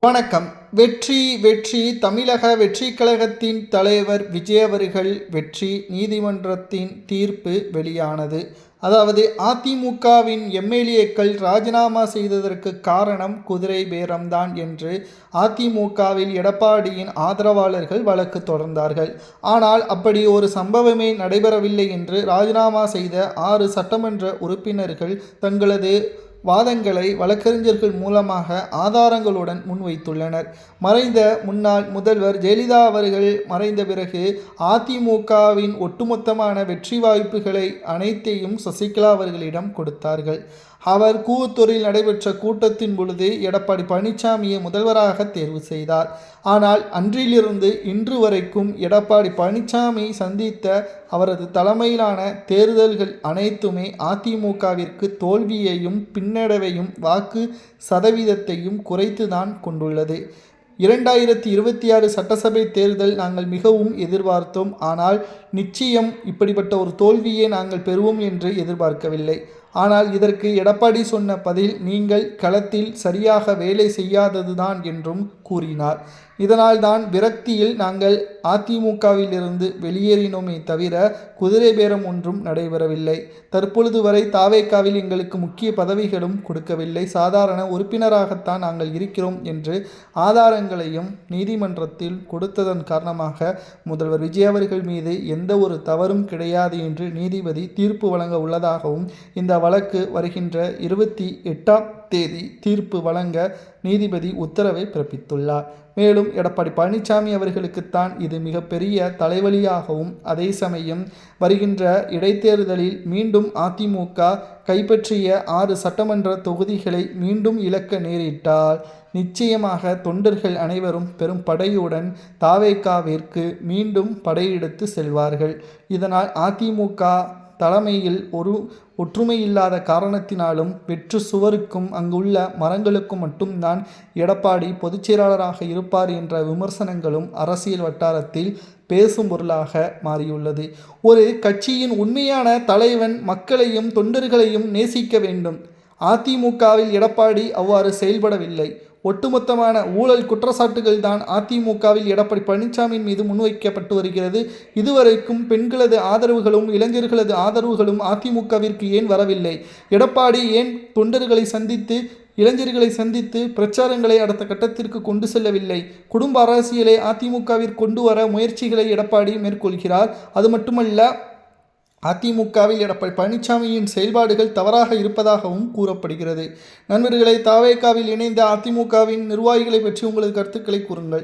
வணக்கம். வெற்றி வெற்றி தமிழக வெற்றிக் கழகத்தின் தலைவர் விஜய் அவர்கள் வெற்றி நீதிமன்றத்தின் தீர்ப்பு வெளியானது. அதாவது அதிமுகவின் எம்எல்ஏக்கள் ராஜினாமா செய்ததற்கு காரணம் குதிரை பேரம்தான் என்று அதிமுகவில் எடப்பாடியின் ஆதரவாளர்கள் வழக்கு தொடர்ந்தார்கள். ஆனால் அப்படி ஒரு சம்பவமே நடைபெறவில்லை என்று ராஜினாமா செய்த 6 சட்டமன்ற உறுப்பினர்கள் தங்களது வாதங்களை வழக்கறிஞர்கள் மூலமாக ஆதாரங்களுடன் முன்வைத்துள்ளனர். மறைந்த முன்னாள் முதல்வர் ஜெயலலிதா அவர்கள் மறைந்த பிறகு அதிமுகவின் ஒட்டுமொத்தமான வெற்றி வாய்ப்புகளை அனைத்தையும் சசிகலா அவர்களிடம் கொடுத்தார்கள். அவர் கூவத்தூரில் நடைபெற்ற கூட்டத்தின் பொழுது எடப்பாடி பழனிசாமியை முதல்வராக தேர்வு செய்தார். ஆனால் அன்றிலிருந்து இன்று வரைக்கும் எடப்பாடி பழனிசாமி சந்தித்த அவரது தலைமையிலான தேர்தல்கள் அனைத்துமே அதிமுகவிற்கு தோல்வியையும் பின்னடைவையும் வாக்கு சதவீதத்தையும் குறைத்துதான் கொண்டுள்ளது. 2026 சட்டசபை தேர்தல் நாங்கள் மிகவும் எதிர்பார்த்தோம். ஆனால் நிச்சயம் இப்படிப்பட்ட ஒரு தோல்வியை நாங்கள் பெறுவோம் என்று எதிர்பார்க்கவில்லை. ஆனால் இதற்கு எடப்பாடி சொன்ன பதில், நீங்கள் களத்தில் சரியாக வேலை செய்யாததுதான் என்றும் கூறினார். இதனால்தான் விரக்தியில் நாங்கள் அதிமுகவிலிருந்து வெளியேறினோமே தவிர குதிரை பேரம் ஒன்றும் நடைபெறவில்லை. தற்பொழுது வரை தாவேகாவில் எங்களுக்கு முக்கிய பதவிகளும் கொடுக்கவில்லை, சாதாரண உறுப்பினராகத்தான் நாங்கள் இருக்கிறோம் என்று ஆதாரங்களையும் நீதிமன்றத்தில் கொடுத்ததன் காரணமாக முதல்வர் விஜய் அவர்கள் மீது எந்த ஒரு தவறும் கிடையாது என்று நீதிபதி தீர்ப்பு வழங்க உள்ளதாகவும், இந்த வழக்கு வருகின்ற 28ஆம் தேதி தீர்ப்பு வழங்க நீதிபதி உத்தரவை பிறப்பித்துள்ளார். மேலும் எடப்பாடி பழனிசாமி அவர்களுக்குத்தான் இது மிகப்பெரிய தலைவலியாகவும், அதே சமயம் வருகின்ற இடைத்தேர்தலில் மீண்டும் அதிமுக கைப்பற்றிய 6 சட்டமன்ற தொகுதிகளை மீண்டும் இழக்க நேரிட்டால் நிச்சயமாக தொண்டர்கள் அனைவரும் பெரும் படையுடன் தாவேகாவிற்கு மீண்டும் படையெடுத்து செல்வார்கள். இதனால் அதிமுக தலைமையில் ஒரு ஒற்றுமை இல்லாத காரணத்தினாலும் வெற்று சுவருக்கும் அங்குள்ள மரங்களுக்கும் மட்டும்தான் எடப்பாடி பொதுச்செயலாளராக இருப்பார் என்ற விமர்சனங்களும் அரசியல் வட்டாரத்தில் பேசும் பொருளாக மாறியுள்ளது. ஒரு கட்சியின் உண்மையான தலைவன் மக்களையும் தொண்டர்களையும் நேசிக்க வேண்டும். அதிமுகவில் எடப்பாடி அவ்வாறு செயல்படவில்லை. ஒட்டுமொத்தமான ஊழல் குற்றச்சாட்டுகள் தான் அதிமுகவில் எடப்பாடி பழனிசாமியின் மீது முன்வைக்கப்பட்டு வருகிறது. இதுவரைக்கும் பெண்களது ஆதரவுகளும் இளைஞர்களது ஆதரவுகளும் அதிமுகவிற்கு ஏன் வரவில்லை? எடப்பாடி ஏன் தொண்டர்களை சந்தித்து இளைஞர்களை சந்தித்து பிரச்சாரங்களை அடுத்த கட்டத்திற்கு கொண்டு செல்லவில்லை? குடும்ப அரசியலை அதிமுகவிற்கு கொண்டு வர முயற்சிகளை எடப்பாடி மேற்கொள்கிறார். அது மட்டுமல்ல, அதிமுகவில் எடப்பாடி பழனிசாமியின் செயல்பாடுகள் தவறாக இருப்பதாகவும் கூறப்படுகிறது. நண்பர்களை, தாவேகாவில் இணைந்த அதிமுகவின் நிர்வாகிகளை பற்றி உங்களது கருத்துக்களை கூறுங்கள்.